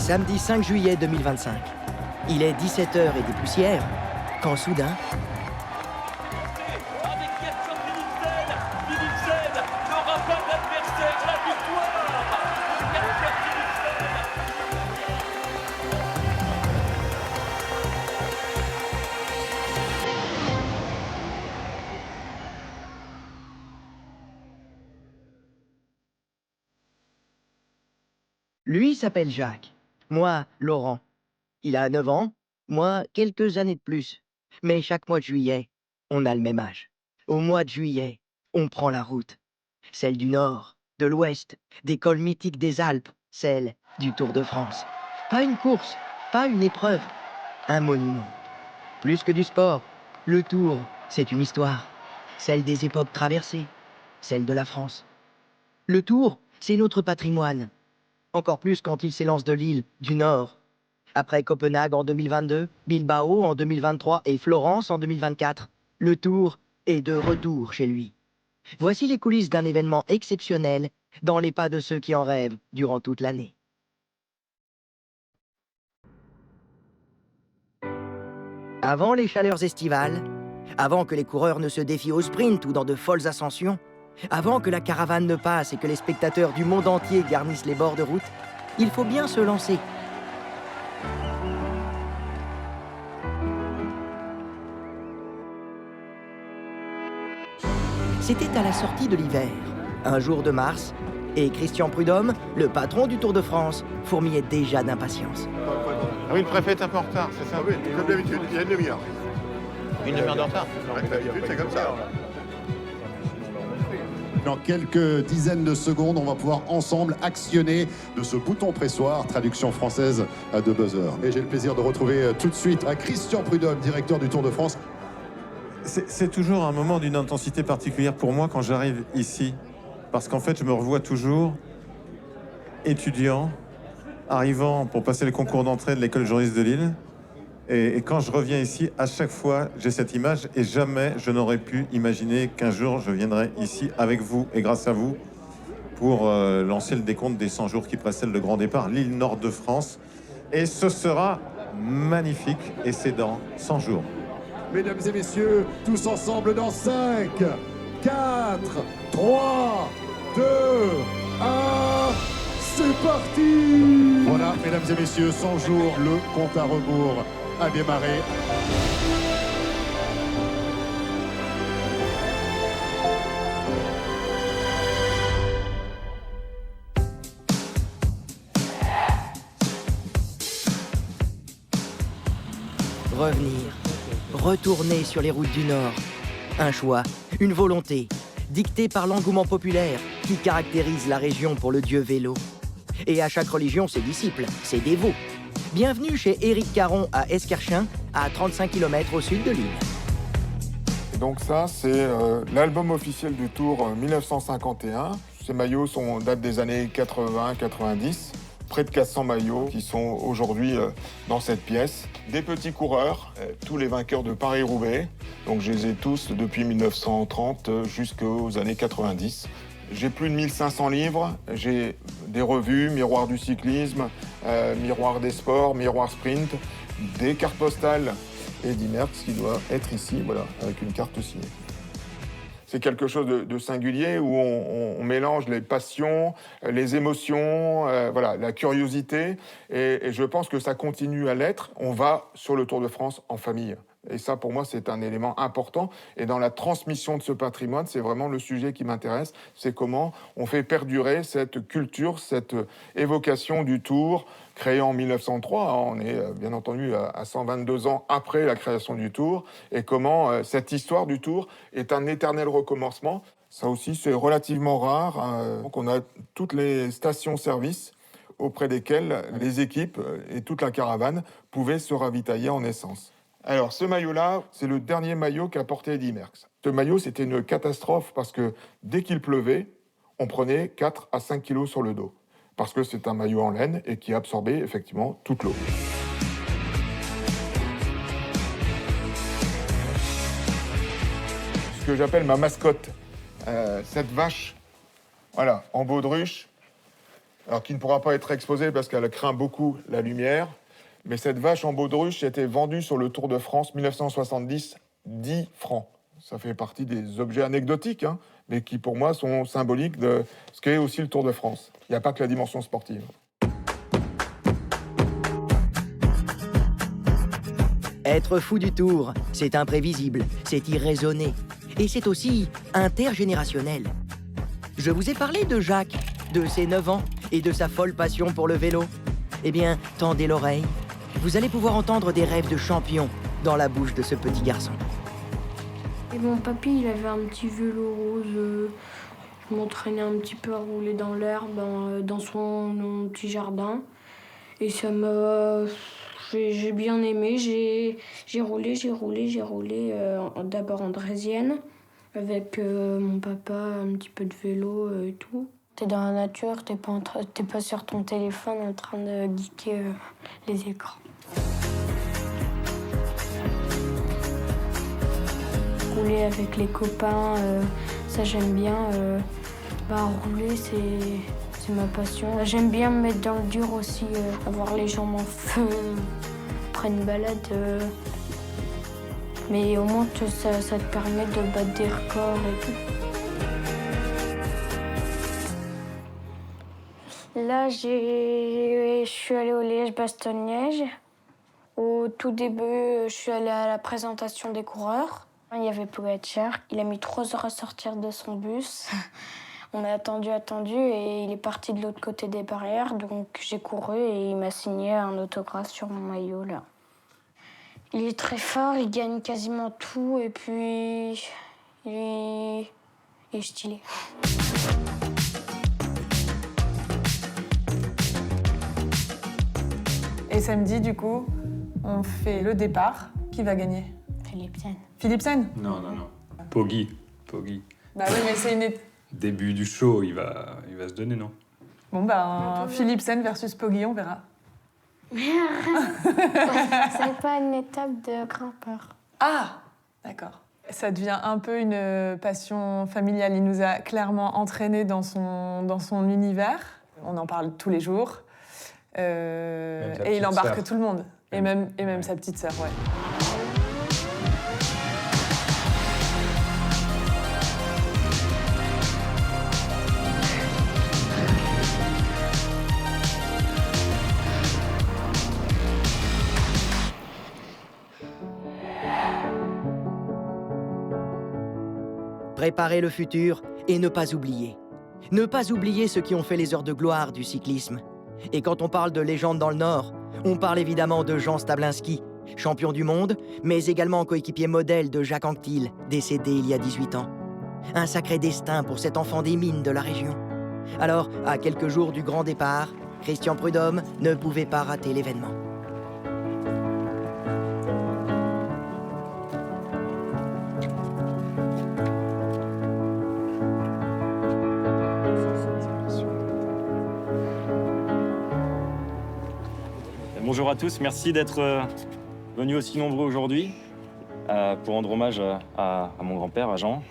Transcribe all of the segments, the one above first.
Samedi 5 juillet 2025. Il est 17h et des poussières, quand soudain... Avec 400 Philipsen n'aura pas d'adversaire, la victoire 400 Lui s'appelle Jacques, moi Laurent. Il a 9 ans, moi quelques années de plus. Mais chaque mois de juillet, on a le même âge. Au mois de juillet, on prend la route. Celle du Nord, de l'Ouest, des cols mythiques des Alpes, celle du Tour de France. Pas une course, pas une épreuve, un monument. Plus que du sport, le Tour, c'est une histoire. Celle des époques traversées, celle de la France. Le Tour, c'est notre patrimoine. Encore plus quand il s'élance de l'île du Nord. Après Copenhague en 2022, Bilbao en 2023 et Florence en 2024, le Tour est de retour chez lui. Voici les coulisses d'un événement exceptionnel dans les pas de ceux qui en rêvent durant toute l'année. Avant les chaleurs estivales, avant que les coureurs ne se défient au sprint ou dans de folles ascensions, avant que la caravane ne passe et que les spectateurs du monde entier garnissent les bords de route, il faut bien se lancer. C'était à la sortie de l'hiver, un jour de mars, et Christian Prudhomme, le patron du Tour de France, fourmillait déjà d'impatience. Ah oui, le préfet est un peu en retard, c'est ça? Ah oui, comme d'habitude, il y a une demi-heure. Une demi-heure de retard? D'habitude, c'est comme ça. Dans quelques dizaines de secondes, on va pouvoir ensemble actionner de ce bouton pressoir, traduction française de buzzer. Et j'ai le plaisir de retrouver tout de suite Christian Prudhomme, directeur du Tour de France. C'est toujours un moment d'une intensité particulière pour moi quand j'arrive ici. Parce qu'en fait, je me revois toujours étudiant, arrivant pour passer le concours d'entrée de l'école juriste de Lille. Et quand je reviens ici, à chaque fois, j'ai cette image et jamais je n'aurais pu imaginer qu'un jour je viendrai ici avec vous et grâce à vous pour lancer le décompte des 100 jours qui précèdent le grand départ, l'île nord de France. Et ce sera magnifique et c'est dans 100 jours. Mesdames et messieurs, tous ensemble dans 5, 4, 3, 2, 1, c'est parti! Voilà, mesdames et messieurs, 100 jours, le compte à rebours a démarré. Revenir, retourner sur les routes du Nord. Un choix, une volonté, dictée par l'engouement populaire qui caractérise la région pour le dieu vélo. Et à chaque religion, ses disciples, ses dévots. Bienvenue chez Éric Caron à Escarchin, à 35 km au sud de Lille. Donc ça, c'est l'album officiel du Tour 1951. Ces maillots datent des années 80-90. Près de 400 maillots qui sont aujourd'hui dans cette pièce. Des petits coureurs, tous les vainqueurs de Paris-Roubaix. Donc je les ai tous depuis 1930 jusqu'aux années 90. J'ai plus de 1500 livres, j'ai des revues, Miroir du cyclisme, Miroir des sports, Miroir sprint, des cartes postales Eddy Merckx qui doit être ici, voilà, avec une carte signée. C'est quelque chose de singulier où on mélange les passions, les émotions, voilà, la curiosité. Et je pense que ça continue à l'être. On va sur le Tour de France en famille. Et ça, pour moi, c'est un élément important. Et dans la transmission de ce patrimoine, c'est vraiment le sujet qui m'intéresse. C'est comment on fait perdurer cette culture, cette évocation du Tour, créé en 1903. On est bien entendu à 122 ans après la création du Tour. Et comment cette histoire du Tour est un éternel recommencement. Ça aussi, c'est relativement rare. Donc on a toutes les stations-service auprès desquelles les équipes et toute la caravane pouvaient se ravitailler en essence. Alors, ce maillot-là, c'est le dernier maillot qu'a porté Eddy Merckx. Ce maillot, c'était une catastrophe parce que dès qu'il pleuvait, on prenait 4 à 5 kilos sur le dos. Parce que c'est un maillot en laine et qui absorbait effectivement toute l'eau. Ce que j'appelle ma mascotte, cette vache, voilà, en baudruche, alors qui ne pourra pas être exposée parce qu'elle craint beaucoup la lumière. Mais cette vache en baudruche était vendue sur le Tour de France 1970, 10 francs. Ça fait partie des objets anecdotiques, hein, mais qui pour moi sont symboliques de ce qu'est aussi le Tour de France. Il n'y a pas que la dimension sportive. Être fou du Tour, c'est imprévisible, c'est irraisonné. Et c'est aussi intergénérationnel. Je vous ai parlé de Jacques, de ses 9 ans et de sa folle passion pour le vélo. Eh bien, tendez l'oreille. Vous allez pouvoir entendre des rêves de champion dans la bouche de ce petit garçon. Et mon papy, il avait un petit vélo rose. Je m'entraînais un petit peu à rouler dans l'herbe, dans son petit jardin. Et ça m'a... J'ai bien aimé. J'ai roulé d'abord en draisienne, avec mon papa, un petit peu de vélo et tout. T'es dans la nature, t'es pas sur ton téléphone en train de geeker les écrans. Rouler avec les copains, ça j'aime bien. Rouler, c'est ma passion. J'aime bien me mettre dans le dur aussi, avoir les jambes en feu, après une balade. Mais au moins, ça te permet de battre des records et tout. Là, je suis allée au Liège-Bastogne-Liège. Au tout début, je suis allée à la présentation des coureurs. Il y avait Pogacar. Il a mis 3 heures à sortir de son bus. On a attendu et il est parti de l'autre côté des barrières. Donc j'ai couru et il m'a signé un autographe sur mon maillot, là. Il est très fort, il gagne quasiment tout et puis il est stylé. Et samedi, du coup, on fait le départ. Qui va gagner? Philipsen. Philipsen? Non. Poggi. Bah oui, mais c'est une... Début du show, il va se donner, non? Bon, Philipsen versus Poggi, on verra. Mais arrête. C'est pas une étape de grimpeur. Ah, d'accord. Ça devient un peu une passion familiale. Il nous a clairement entraînés dans son univers. On en parle tous les jours. Et il embarque tout le monde. Et même sa petite sœur, ouais. Préparer le futur et ne pas oublier. Ne pas oublier ceux qui ont fait les heures de gloire du cyclisme. Et quand on parle de légende dans le Nord, on parle évidemment de Jean Stablinski, champion du monde, mais également coéquipier modèle de Jacques Anquetil, décédé il y a 18 ans. Un sacré destin pour cet enfant des mines de la région. Alors, à quelques jours du grand départ, Christian Prudhomme ne pouvait pas rater l'événement. Bonjour à tous, merci d'être venus aussi nombreux aujourd'hui pour rendre hommage à mon grand-père, à Jean.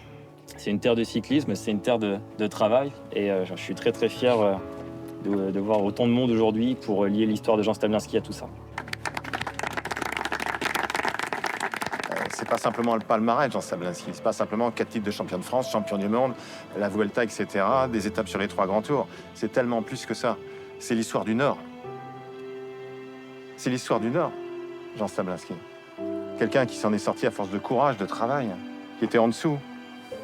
C'est une terre de cyclisme, c'est une terre de travail et je suis très très fier de voir autant de monde aujourd'hui pour lier l'histoire de Jean Stablinski à tout ça. C'est pas simplement le palmarès, Jean Stablinski. C'est pas simplement 4 titres de champion de France, champion du monde, la Vuelta, etc., des étapes sur les 3 grands tours. C'est tellement plus que ça. C'est l'histoire du Nord. C'est l'histoire du Nord, Jean Stablinski. Quelqu'un qui s'en est sorti à force de courage, de travail, qui était en dessous.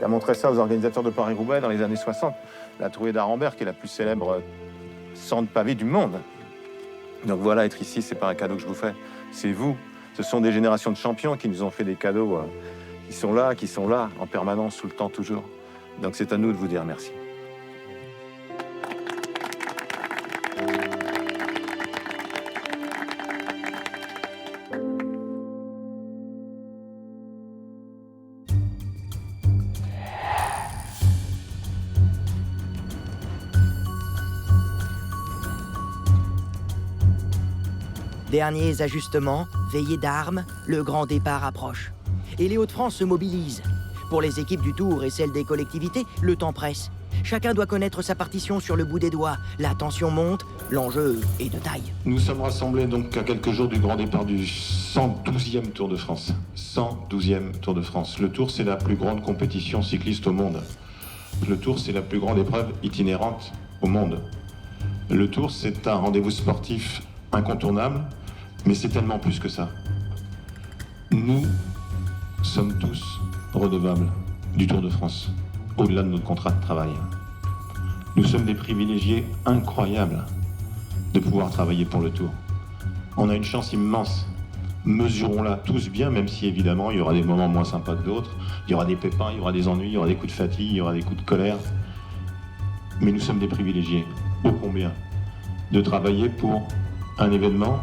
Il a montré ça aux organisateurs de Paris-Roubaix dans les années 60. La trouée d'Arambert, qui est la plus célèbre centre pavé du monde. Donc voilà, être ici, c'est pas un cadeau que je vous fais. C'est vous. Ce sont des générations de champions qui nous ont fait des cadeaux, qui sont là, en permanence, tout le temps, toujours. Donc c'est à nous de vous dire merci. Derniers ajustements, veillée d'armes, le grand départ approche. Et les Hauts-de-France se mobilisent. Pour les équipes du Tour et celles des collectivités, le temps presse. Chacun doit connaître sa partition sur le bout des doigts. La tension monte, l'enjeu est de taille. Nous sommes rassemblés donc à quelques jours du grand départ du 112e Tour de France. 112e Tour de France. Le Tour, c'est la plus grande compétition cycliste au monde. Le Tour, c'est la plus grande épreuve itinérante au monde. Le Tour, c'est un rendez-vous sportif incontournable, mais c'est tellement plus que ça. Nous sommes tous redevables du Tour de France, au-delà de notre contrat de travail. Nous sommes des privilégiés incroyables de pouvoir travailler pour le Tour. On a une chance immense. Mesurons-la tous bien, même si évidemment il y aura des moments moins sympas que d'autres. Il y aura des pépins, il y aura des ennuis, il y aura des coups de fatigue, il y aura des coups de colère. Mais nous sommes des privilégiés, ô combien, de travailler pour un événement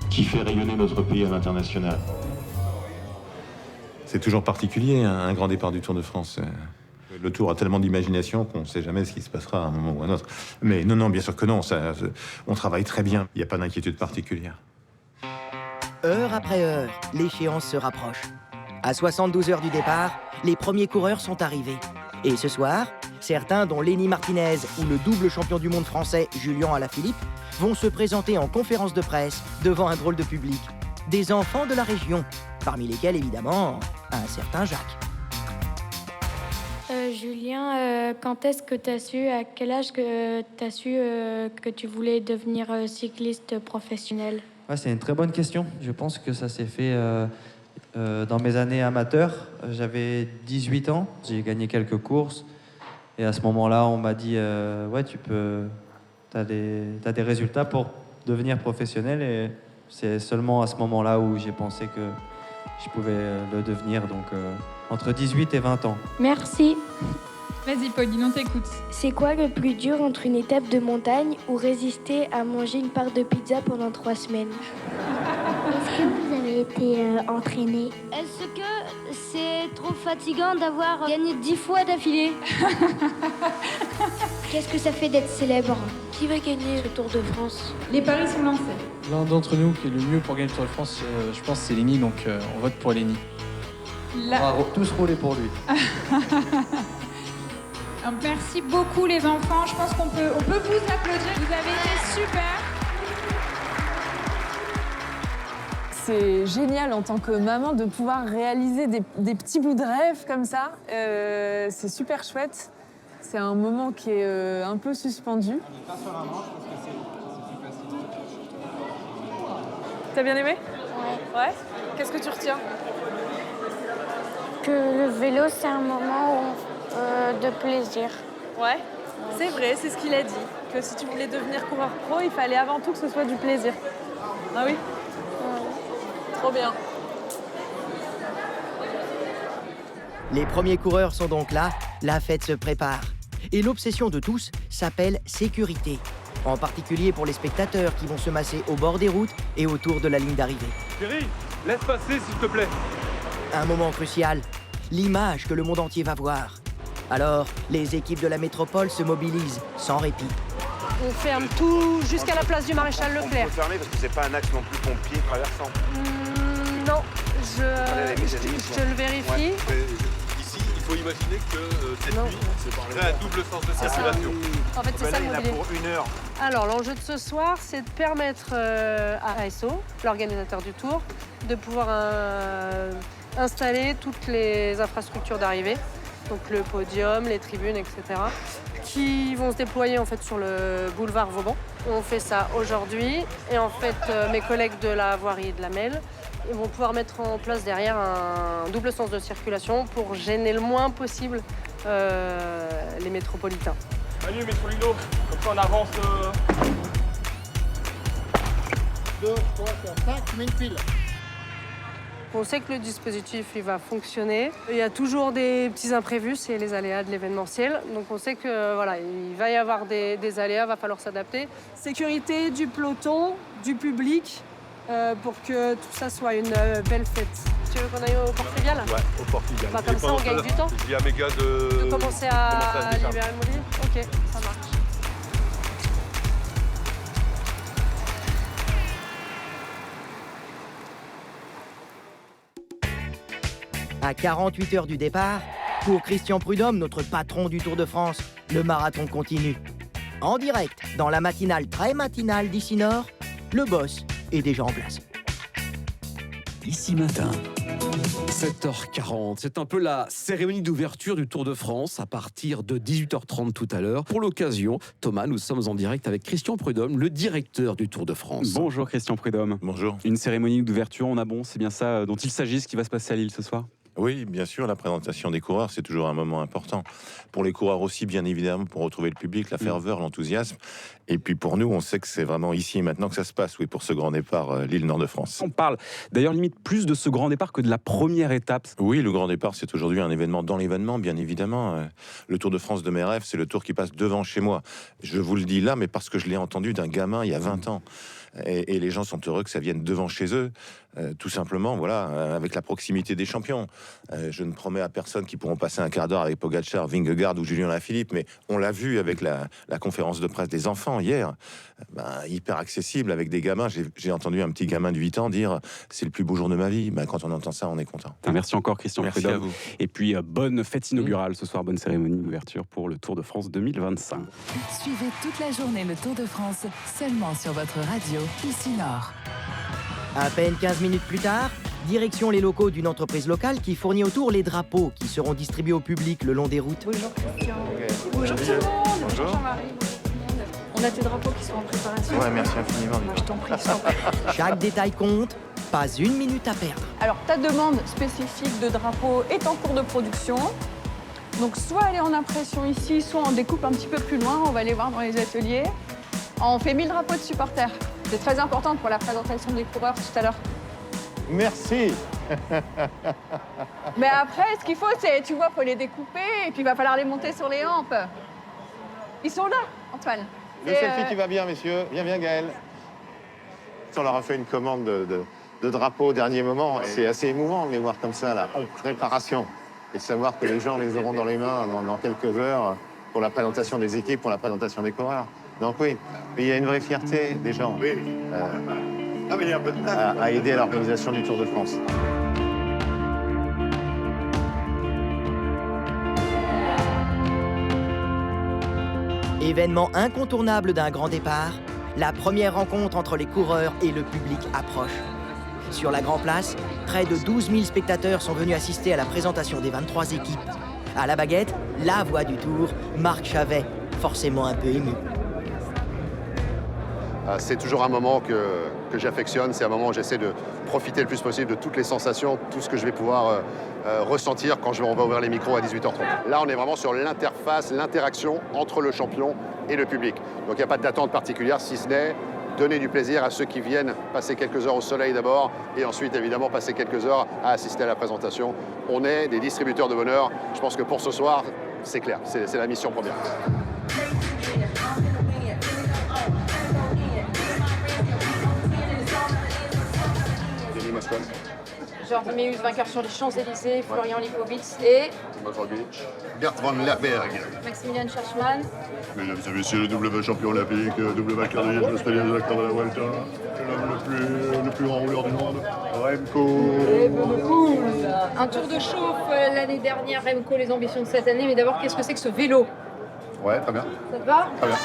qui fait rayonner notre pays à l'international. C'est toujours particulier, un grand départ du Tour de France. Le Tour a tellement d'imagination qu'on ne sait jamais ce qui se passera à un moment ou à un autre. Mais non, bien sûr que non, on travaille très bien. Il n'y a pas d'inquiétude particulière. Heure après heure, l'échéance se rapproche. À 72 heures du départ, les premiers coureurs sont arrivés. Et ce soir, certains, dont Lenny Martinez ou le double champion du monde français Julien Alaphilippe, vont se présenter en conférence de presse devant un drôle de public. Des enfants de la région, parmi lesquels évidemment un certain Jacques. Julien, quand est-ce que tu as su, à quel âge que tu as su que tu voulais devenir cycliste professionnel? Ouais, c'est une très bonne question. Je pense que ça s'est fait dans mes années amateurs. J'avais 18 ans, j'ai gagné quelques courses. Et à ce moment-là, on m'a dit ouais, t'as des résultats pour devenir professionnel. Et c'est seulement à ce moment-là où j'ai pensé que je pouvais le devenir, donc entre 18 et 20 ans. Merci. Vas-y, Pauline, on t'écoute. C'est quoi le plus dur entre une étape de montagne ou résister à manger une part de pizza pendant 3 semaines? Est-ce que vous avez été entraîné? Est-ce que c'est trop fatigant d'avoir gagné 10 fois d'affilée? Qu'est-ce que ça fait d'être célèbre? Qui va gagner le Tour de France? Les paris sont lancés. L'un d'entre nous qui est le mieux pour gagner le Tour de France, je pense que c'est Lenny, donc on vote pour Lenny. On va tous rouler pour lui. Merci beaucoup les enfants, je pense qu'on peut vous applaudir, vous avez été super. C'est génial en tant que maman de pouvoir réaliser des petits bouts de rêve comme ça. C'est super chouette. C'est un moment qui est un peu suspendu. T'as bien aimé? Ouais. Qu'est-ce que tu retiens? Que le vélo, c'est un moment de plaisir. Ouais, c'est vrai, c'est ce qu'il a dit. Que si tu voulais devenir coureur pro, il fallait avant tout que ce soit du plaisir. Ah oui? Trop bien. Les premiers coureurs sont donc là, la fête se prépare. Et l'obsession de tous s'appelle sécurité. En particulier pour les spectateurs qui vont se masser au bord des routes et autour de la ligne d'arrivée. Thierry, laisse passer s'il te plaît. Un moment crucial, l'image que le monde entier va voir. Alors, les équipes de la métropole se mobilisent sans répit. On ferme tout jusqu'à la place du Maréchal Leclerc. On peut fermer parce que c'est pas un axe non plus pompier traversant. Non, je le vérifie. Ouais. Ici, il faut imaginer que cette nuit, c'est un double sens de circulation. En fait, c'est ça le il y en a mobilier. pour 1 heure. Alors, l'enjeu de ce soir, c'est de permettre à ASO, l'organisateur du Tour, de pouvoir installer toutes les infrastructures d'arrivée, donc le podium, les tribunes, etc., qui vont se déployer en fait sur le boulevard Vauban. On fait ça aujourd'hui et en fait, mes collègues de la voirie et de la MEL vont pouvoir mettre en place derrière un double sens de circulation pour gêner le moins possible les métropolitains. Allez, Métrolino, comme ça on avance. 2, 3, 4, 5, tu mets une pile. On sait que le dispositif il va fonctionner. Il y a toujours des petits imprévus, c'est les aléas de l'événementiel. Donc on sait que voilà, il va y avoir des aléas, il va falloir s'adapter. Sécurité du peloton, du public, pour que tout ça soit une belle fête. Tu veux qu'on aille au Port Fluvial? Ouais, au Port Fluvial. Bah, comme ça on gagne du temps. Je dis à mes gars de commencer à libérer le mobilier. Ok, ça marche. À 48 heures du départ, Pour Christian Prudhomme, notre patron du Tour de France, le marathon continue. En direct, dans la matinale très matinale d'Ici Nord, le boss est déjà en place. Ici Matin. 7h40, c'est un peu la cérémonie d'ouverture du Tour de France à partir de 18h30 tout à l'heure. Pour l'occasion, Thomas, nous sommes en direct avec Christian Prudhomme, le directeur du Tour de France. Bonjour Christian Prudhomme. Bonjour. Une cérémonie d'ouverture, on a bon, c'est bien ça dont il s'agit, ce qui va se passer à Lille ce soir? Oui, bien sûr, la présentation des coureurs, c'est toujours un moment important. Pour les coureurs aussi, bien évidemment, pour retrouver le public, la ferveur, l'enthousiasme. Et puis pour nous, on sait que c'est vraiment ici et maintenant que ça se passe, oui, pour ce grand départ Lille-Nord-de-France. On parle d'ailleurs limite plus de ce grand départ que de la première étape. Oui, le grand départ, c'est aujourd'hui un événement dans l'événement, bien évidemment. Le Tour de France de mes rêves, c'est le tour qui passe devant chez moi. Je vous le dis là, mais parce que je l'ai entendu d'un gamin il y a 20 ans. Et les gens sont heureux que ça vienne devant chez eux, tout simplement, voilà, avec la proximité des champions. Je ne promets à personne qu'ils pourront passer un quart d'heure avec Pogacar, Vingegaard ou Julien Lafilippe, mais on l'a vu avec la conférence de presse des enfants hier, hyper accessible avec des gamins. J'ai entendu un petit gamin de 8 ans dire « c'est le plus beau jour de ma vie ». Quand on entend ça, on est content. Merci encore Christian Merci Prudhomme. à vous. Et puis bonne fête inaugurale ce soir, bonne cérémonie d'ouverture pour le Tour de France 2025. Suivez toute la journée le Tour de France seulement sur votre radio Ici Nord. À peine 15 minutes plus tard, direction les locaux d'une entreprise locale qui fournit au Tour les drapeaux qui seront distribués au public le long des routes. Bonjour Christian. Bonjour tout le monde. Bonjour Jean-Marie. On a tes drapeaux qui sont en préparation. Ouais, merci infiniment. Moi, je t'en prie, je t'en prie. Chaque détail compte, pas une minute à perdre. Alors, ta demande spécifique de drapeau est en cours de production. Donc, soit elle est en impression ici, soit on découpe un petit peu plus loin. On va aller voir dans les ateliers. On fait 1000 drapeaux de supporters. C'est très important pour la présentation des coureurs tout à l'heure. Merci. Mais après, ce qu'il faut, c'est, tu vois, faut les découper et puis il va falloir les monter sur les hampes. Ils sont là, Antoine. Le selfie qui va bien, messieurs. Bien, Gaël. On leur a fait une commande de drapeau au dernier moment. C'est assez émouvant de les voir comme ça, là, en préparation. Et savoir que les gens les auront dans les mains dans quelques heures pour la présentation des équipes, pour la présentation des coureurs. Donc oui, mais il y a une vraie fierté des gens à aider à l'organisation du Tour de France. Événement incontournable d'un grand départ, la première rencontre entre les coureurs et le public approche. Sur la Grand Place, près de 12 000 spectateurs sont venus assister à la présentation des 23 équipes. À la baguette, la voix du Tour, Marc Chavet, forcément un peu ému. C'est toujours un moment que j'affectionne, c'est un moment où j'essaie de profiter le plus possible de toutes les sensations, tout ce que je vais pouvoir ressentir quand on va ouvrir les micros à 18h30. Là, on est vraiment sur l'interface, l'interaction entre le champion et le public. Donc il n'y a pas d'attente particulière, si ce n'est donner du plaisir à ceux qui viennent passer quelques heures au soleil d'abord et ensuite, évidemment, passer quelques heures à assister à la présentation. On est des distributeurs de bonheur. Je pense que pour ce soir, c'est clair, c'est la mission première. Jordi Meus, vainqueur sur les Champs-Élysées, Florian Lipowitz et Gert van Lerberg. Maximilian Schachmann. Mesdames et messieurs, le double champion olympique, double vainqueur de Liège, l'Australien de la Carte de la Vuelta, l'homme le plus grand rouleur du monde, Remco. Un tour de chauffe l'année dernière, Remco, les ambitions de cette année. Mais d'abord, qu'est-ce que c'est que ce vélo? Ouais, très bien. Ça te va? Très bien.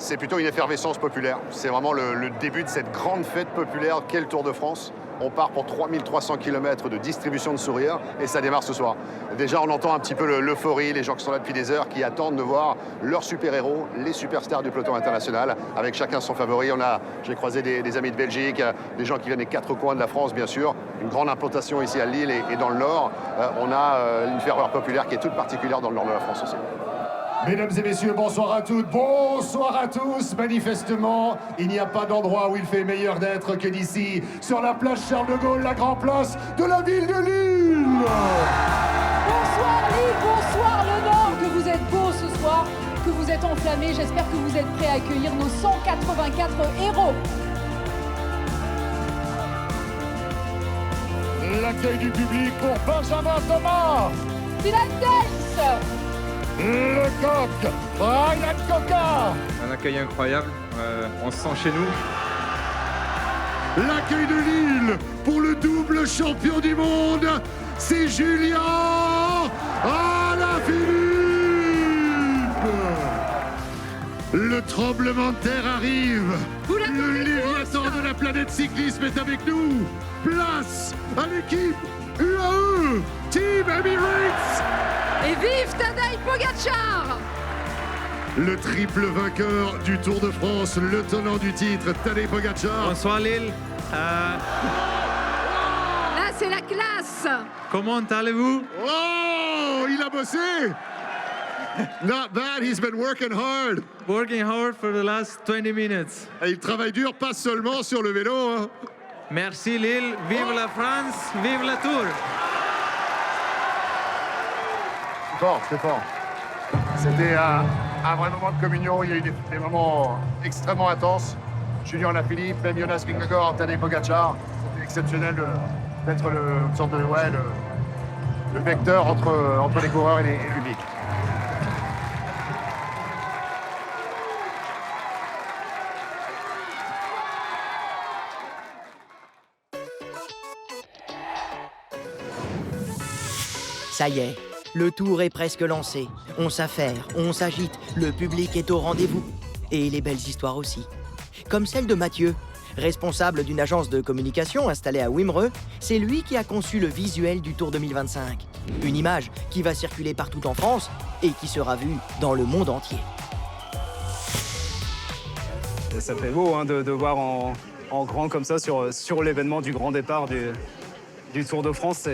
C'est plutôt une effervescence populaire. C'est vraiment le début de cette grande fête populaire qu'est le Tour de France. On part pour 3300 km de distribution de sourires et ça démarre ce soir. Déjà, on entend un petit peu l'euphorie, les gens qui sont là depuis des heures, qui attendent de voir leurs super-héros, les superstars du peloton international, avec chacun son favori. J'ai croisé des amis de Belgique, des gens qui viennent des quatre coins de la France, bien sûr. Une grande implantation ici à Lille et dans le Nord. On a une ferveur populaire qui est toute particulière dans le Nord de la France aussi. Mesdames et messieurs, bonsoir à toutes, bonsoir à tous. Manifestement, il n'y a pas d'endroit où il fait meilleur d'être que d'ici, sur la place Charles de Gaulle, la grande place de la ville de Lille. Bonsoir Lille, bonsoir le Nord, que vous êtes beaux ce soir, que vous êtes enflammés. J'espère que vous êtes prêts à accueillir nos 184 héros. L'accueil du public pour Benjamin Thomas. Philadelphie. Le coq, Brian Coca. Un accueil incroyable, on se sent chez nous. L'accueil de Lille pour le double champion du monde, c'est Julien Alaphilippe. Le tremblement de terre arrive. Le léviathan de la planète cyclisme est avec nous. Place à l'équipe UAE Team Emirates. Et vive Tadej Pogacar! Le triple vainqueur du Tour de France, le tenant du titre, Tadej Pogacar. Bonsoir Lille. Là, c'est la classe! Comment allez-vous? Oh, il a bossé! Not bad, he's been working hard. Working hard for the last 20 minutes. Et il travaille dur, pas seulement sur le vélo. Hein. Merci Lille, vive la France, vive la Tour. C'est fort. C'était un vrai moment de communion. Il y a eu des moments extrêmement intenses. Julien Alaphilippe, même Jonas Vingegaard, Tadej Pogacar. C'était exceptionnel d'être une sorte de le vecteur entre les coureurs et le public. Ça y est, le tour est presque lancé. On s'affaire, on s'agite, le public est au rendez-vous. Et les belles histoires aussi. Comme celle de Mathieu. Responsable d'une agence de communication installée à Wimereux, c'est lui qui a conçu le visuel du Tour 2025. Une image qui va circuler partout en France et qui sera vue dans le monde entier. Ça fait beau hein, de voir en grand comme ça sur l'événement du grand départ du Tour de France.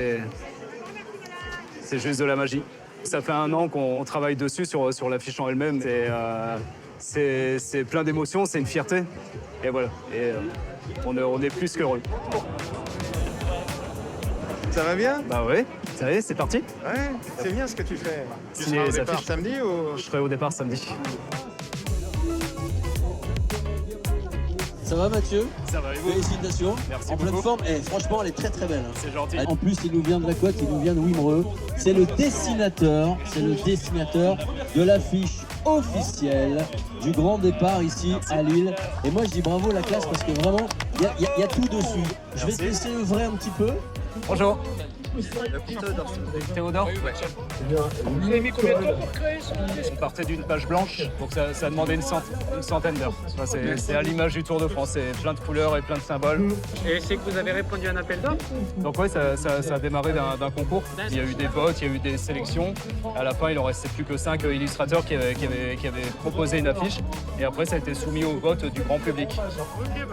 C'est juste de la magie. Ça fait 1 an qu'on travaille dessus sur l'affiche en elle-même. C'est plein d'émotions, c'est une fierté. Et voilà, on est plus qu'heureux. Ça va bien? Bah oui, ça y est, c'est parti. Ouais, c'est bien ce que tu fais. Tu Signer seras au les départ affiches. samedi ou... Je serai au départ samedi. Ça va Mathieu? Ça va et vous? Félicitations. Merci en pleine beaucoup. forme. Franchement, elle est très très belle. Hein. C'est gentil. En plus, il nous vient de la côte, il nous vient de Wimereux. C'est le dessinateur de l'affiche officielle du grand départ ici à Lille. Et moi, je dis bravo la classe parce que vraiment, il y a tout dessus. Je vais te laisser œuvrer un petit peu. Bonjour. Théodore. Vous avez mis combien de temps pour créer ça? On partait d'une page blanche, donc ça demandait une centaine d'heures. C'est à l'image du Tour de France, c'est plein de couleurs et plein de symboles. Et c'est que vous avez répondu à un appel d'offres? Donc ouais, ça a démarré d'un concours. Il y a eu des votes, il y a eu des sélections. À la fin, il en restait plus que 5 illustrateurs qui avaient proposé une affiche. Et après, ça a été soumis au vote du grand public. Et,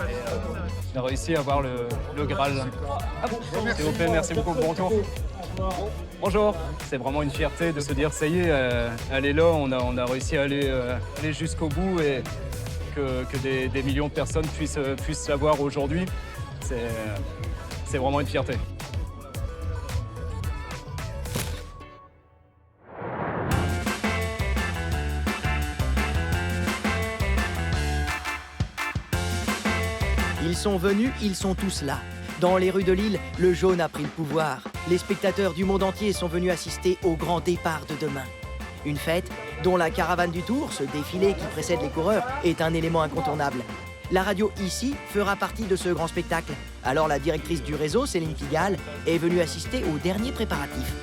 on a réussi à avoir le Graal. S'il vous plaît, merci beaucoup, bon retour. Bonjour, c'est vraiment une fierté de se dire ça y est, elle est là, on a réussi à aller jusqu'au bout et que des millions de personnes puissent la voir aujourd'hui. C'est vraiment une fierté. Ils sont venus, ils sont tous là. Dans les rues de Lille, le jaune a pris le pouvoir. Les spectateurs du monde entier sont venus assister au grand départ de demain. Une fête dont la caravane du Tour, ce défilé qui précède les coureurs, est un élément incontournable. La radio ici fera partie de ce grand spectacle. Alors la directrice du réseau, Céline Pigalle, est venue assister aux derniers préparatifs.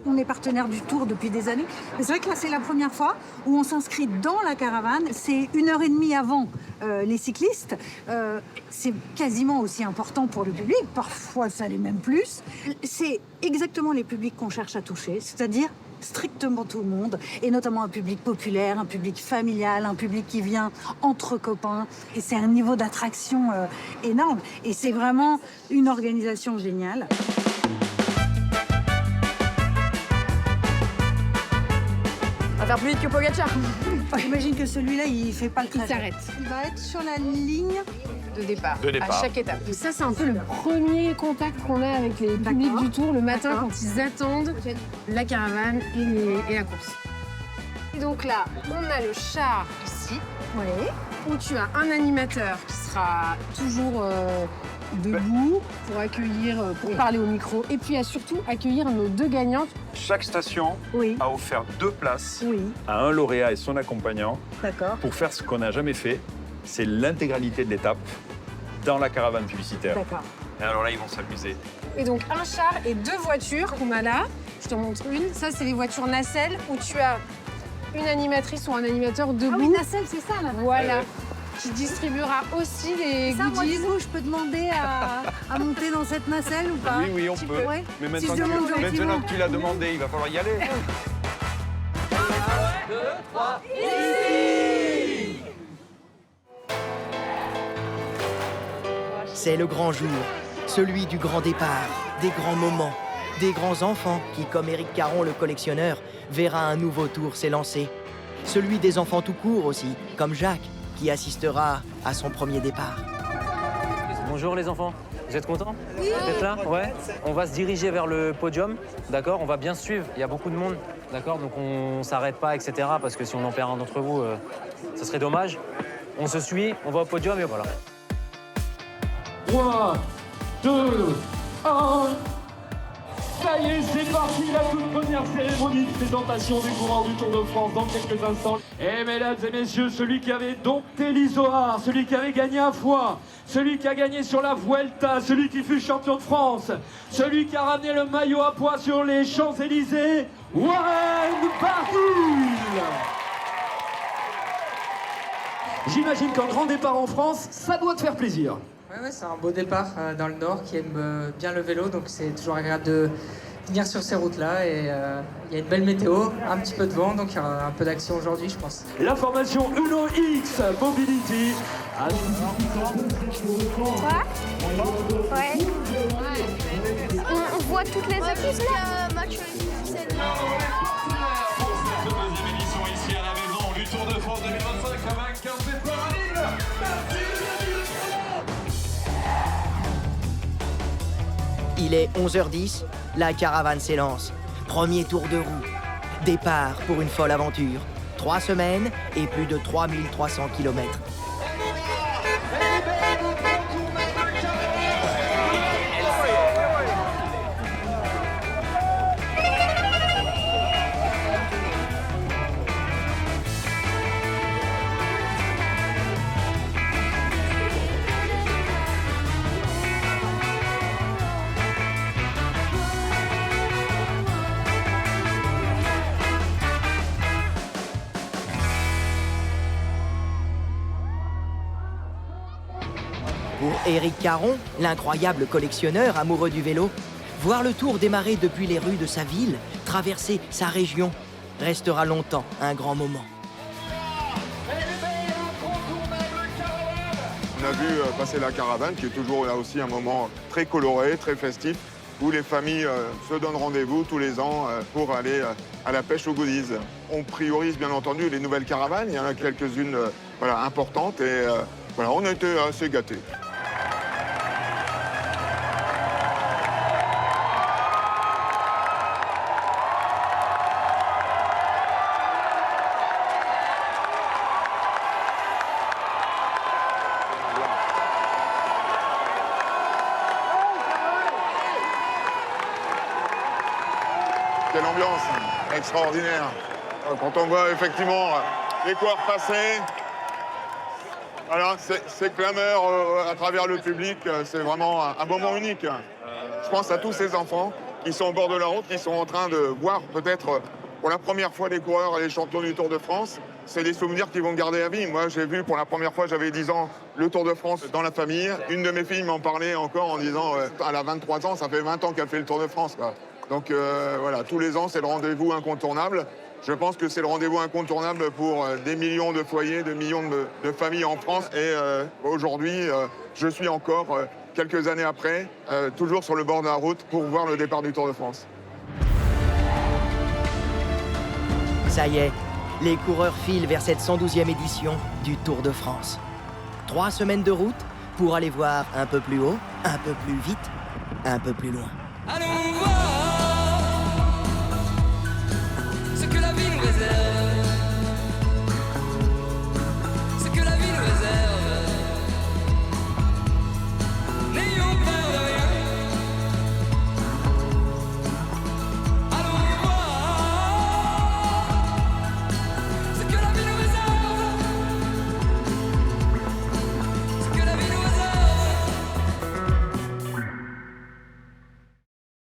On est partenaire du Tour depuis des années. Mais c'est vrai que là, c'est la première fois où on s'inscrit dans la caravane. C'est 1h30 avant les cyclistes. C'est quasiment aussi important pour le public. Parfois, ça l'est même plus. C'est exactement les publics qu'on cherche à toucher, c'est-à-dire strictement tout le monde, et notamment un public populaire, un public familial, un public qui vient entre copains. Et c'est un niveau d'attraction énorme. Et c'est vraiment une organisation géniale. On va faire plus vite que Pogacar. J'imagine que celui-là, il fait pas le trajet. Il s'arrête. Il va être sur la ligne De départ. De départ. À chaque étape. Ça, c'est un peu le premier contact qu'on a avec les publics du Tour le matin quand ils attendent la caravane et la course. Et donc là, on a le char ici, où tu as un animateur qui sera toujours debout pour accueillir, pour parler au micro et puis surtout accueillir nos 2 gagnantes. Chaque station a offert 2 places à un lauréat et son accompagnant pour faire ce qu'on n'a jamais fait, c'est l'intégralité de l'étape dans la caravane publicitaire. D'accord. Et alors là, ils vont s'amuser. Et donc un char et 2 voitures qu'on a là. Je te montre une. Ça, c'est les voitures nacelles où tu as une animatrice ou un animateur debout. Ah oui, nacelle, c'est ça là. Voilà. Qui distribuera aussi les ça, moi, goodies. du coup, je peux demander à monter dans cette nacelle ou pas? Oui, on peut. Ouais. Mais Si maintenant, je demande gentiment. que tu l'as demandé, il va falloir y aller. 1, 2, 3, C'est le grand jour, celui du grand départ, des grands moments, des grands enfants qui, comme Éric Caron le collectionneur, verra un nouveau tour s'élancer. Celui des enfants tout court aussi, comme Jacques, qui assistera à son premier départ. Bonjour les enfants, vous êtes contents? Oui. Vous êtes là? Ouais. On va se diriger vers le podium, d'accord? On va bien suivre, il y a beaucoup de monde, d'accord? Donc on s'arrête pas, etc. Parce que si on en perd un d'entre vous, ça serait dommage. On se suit, on va au podium et voilà. 3, 2, 1. Ça y est, c'est parti, la toute première cérémonie de présentation des coureurs du Tour de France dans quelques instants. Et mesdames et messieurs, celui qui avait dompté l'Isoard, celui qui avait gagné à Foix, celui qui a gagné sur la Vuelta, celui qui fut champion de France, celui qui a ramené le maillot à pois sur les Champs-Élysées, Warren Barguil. J'imagine qu'un grand départ en France, ça doit te faire plaisir. Ouais, c'est un beau départ dans le Nord qui aime bien le vélo, donc c'est toujours agréable de venir sur ces routes-là. Et il y a une belle météo, un petit peu de vent, donc il y aura un peu d'action aujourd'hui, je pense. La formation Uno X Mobility. Quoi? Ouais. On voit toutes les équipes là. Deuxième édition ici à la maison du Tour de France 2025 avec 15 espoirs à Lille. Il est 11h10, la caravane s'élance. Premier tour de roue. Départ pour une folle aventure. 3 semaines et plus de 3300 km. Pour Éric Caron, l'incroyable collectionneur amoureux du vélo, voir le Tour démarrer depuis les rues de sa ville, traverser sa région, restera longtemps un grand moment. On a vu passer la caravane, qui est toujours là aussi un moment très coloré, très festif, où les familles se donnent rendez-vous tous les ans pour aller à la pêche aux goodies. On priorise bien entendu les nouvelles caravanes, il y en a quelques-unes importantes et voilà, on a été assez gâtés. Quelle ambiance extraordinaire. Quand on voit effectivement les coureurs passer, voilà, ces clameurs à travers le public, c'est vraiment un moment unique. Je pense à tous ces enfants qui sont au bord de la route, qui sont en train de voir peut-être pour la première fois les coureurs et les champions du Tour de France. C'est des souvenirs qu'ils vont garder à vie. Moi, j'ai vu pour la première fois, j'avais 10 ans, le Tour de France dans la famille. Une de mes filles m'en parlait encore en disant, elle a 23 ans, ça fait 20 ans qu'elle fait le Tour de France, quoi. Donc voilà, tous les ans, c'est le rendez-vous incontournable. Je pense que c'est le rendez-vous incontournable pour des millions de foyers, des millions de familles en France. Et aujourd'hui, je suis encore, quelques années après, toujours sur le bord de la route pour voir le départ du Tour de France. Ça y est, les coureurs filent vers cette 112e édition du Tour de France. 3 semaines de route pour aller voir un peu plus haut, un peu plus vite, un peu plus loin. Allons